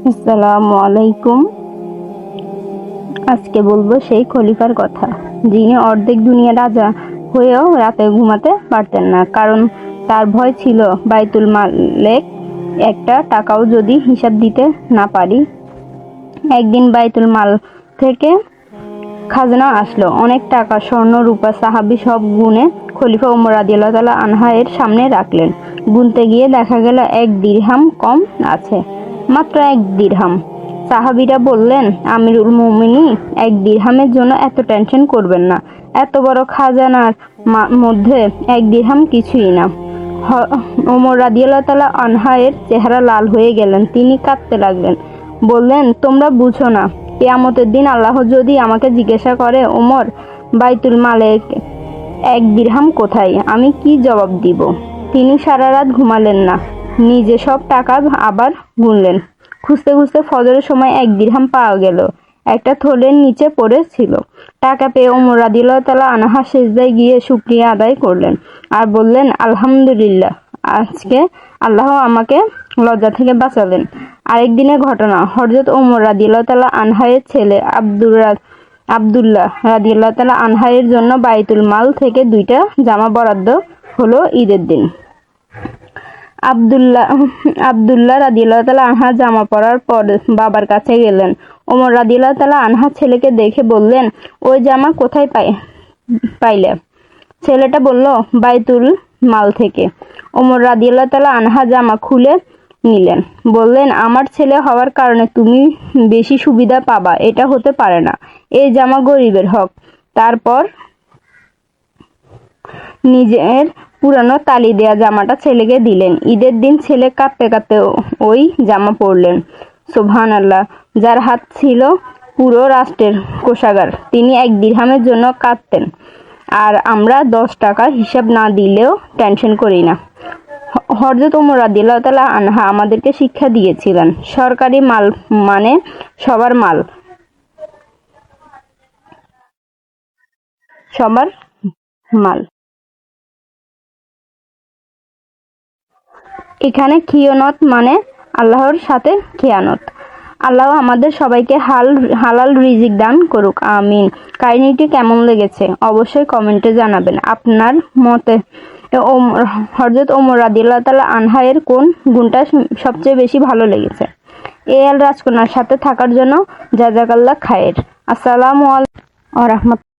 আসসালামু আলাইকুম। আজকে বলবো সেই খলিফার কথা, যিনি অর্ধেক দুনিয়া রাজা হয়েও রাতে ঘুমাতে পারতেন না, কারণ তার ভয় ছিল বাইতুল মালের একটা টাকাও যদি হিসাব দিতে না পারি। একদিন বাইতুল মাল থেকে খাজনা আসলো, অনেক টাকা, স্বর্ণ রূপা। সাহাবী সব গুনে খলিফা ওমর রাদিয়াল্লাহু তাআলা আনহু এর সামনে রাখলেন। গুনতে গিয়ে দেখা গেল 1 দিরহাম কম আছে, মাত্র 1 দিরহাম। সাহাবীরা বললেন, আমিরুল মুমিনিন, 1 দিরহামের জন্য এত টেনশন করবেন না, এত বড় খাজানার মধ্যে 1 দিরহাম কিছুই না। ওমর রাদিয়াল্লাহু তাআলা আনহু এর চেহারা লাল হয়ে গেলেন, তিনি কাঁদতে লাগলেন, বললেন, তোমরা বুঝো না, কিয়ামতের দিন আল্লাহ যদি আমাকে জিজ্ঞাসা করে, ওমর, বাইতুল মালের 1 দিরহাম কোথায়, আমি কি জবাব দিব? তিনি সারা রাত ঘুমালেন না, নিজে সব টাকা আবার গুনলেন। খুঁজতে খুঁজতে ফজরের সময় 1 দিরহাম পাওয়া গেল, একটা থলের নিচে পড়ে ছিল। টাকা পেয়ে ওমর রাদিয়াল্লাহু তাআলা আনহু সিজদায় গিয়ে শুকরিয়া আদায় করলেন আর বললেন, আলহামদুলিল্লাহ, আজকে আল্লাহ আমাকে লজ্জা থেকে বাঁচালেন। আরেক দিনের ঘটনা, হযরত ওমর রাদিয়াল্লাহু তাআলা আনহু এর ছেলে আব্দুল্লাহ রাদিয়াল্লাহু তাআলা আনহু এর জন্য বাইতুল মাল থেকে 2টা জামা বরাদ্দ হলো ঈদের দিন। আব্দুল্লাহ রাদিয়াল্লাহু তাআলা আনহু জামা পরার পর বাবার কাছে গেলেন। ওমর রাদিয়াল্লাহু তাআলা আনহু ছেলেকে দেখে বললেন, ওই জামা কোথায় পাইলে? ছেলেটা বলল, বাইতুল মাল থেকে। ওমর রাদিয়াল্লাহু তাআলা আনহু জামা খুলে নিলেন, বললেন, আমার ছেলে হওয়ার কারণে তুমি বেশি সুবিধা পাবা, এটা হতে পারে না, এই জামা গরিবের হক। তারপর নিজের পুরানো তালি দেয়া জামাটা ছেলেকে দিলেন। ঈদের দিন ছেলে কাঁদতে কাঁদতে ওই জামা পরলেন। সুবহানাল্লাহ, যার হাত ছিল পুরো রাষ্ট্রের কোষাগার, তিনি 1 দিরহামের জন্য কাঁদতেন, আর আমরা 10 টাকা হিসাব না দিলেও টেনশন করি না। হযরত ওমর রাদিয়াল্লাহু তাআলা আনহু আমাদেরকে শিক্ষা দিয়েছিলেন, সরকারি মাল মানে সবার মাল, সবার মাল। এখানে খিয়ানত মানে আল্লাহর সাথে খেয়ানত। আল্লাহ আমাদের সবাইকে হালাল রিজিক দান করুক, আমিন। কাহিনীটি কেমন লেগেছে অবশ্যই কমেন্টে জানাবেন। আপনার মতে হযরত ওমর রাদিয়াল্লাহু তাআলা আনহু এর কোন গুণটা সবচেয়ে বেশি ভালো লেগেছে? রাজকন্যার সাথে থাকার জন্য জাযাকাল্লাহ খায়ের। আসসালামু আলাইকুম ওয়া রাহমাতুল্লাহ।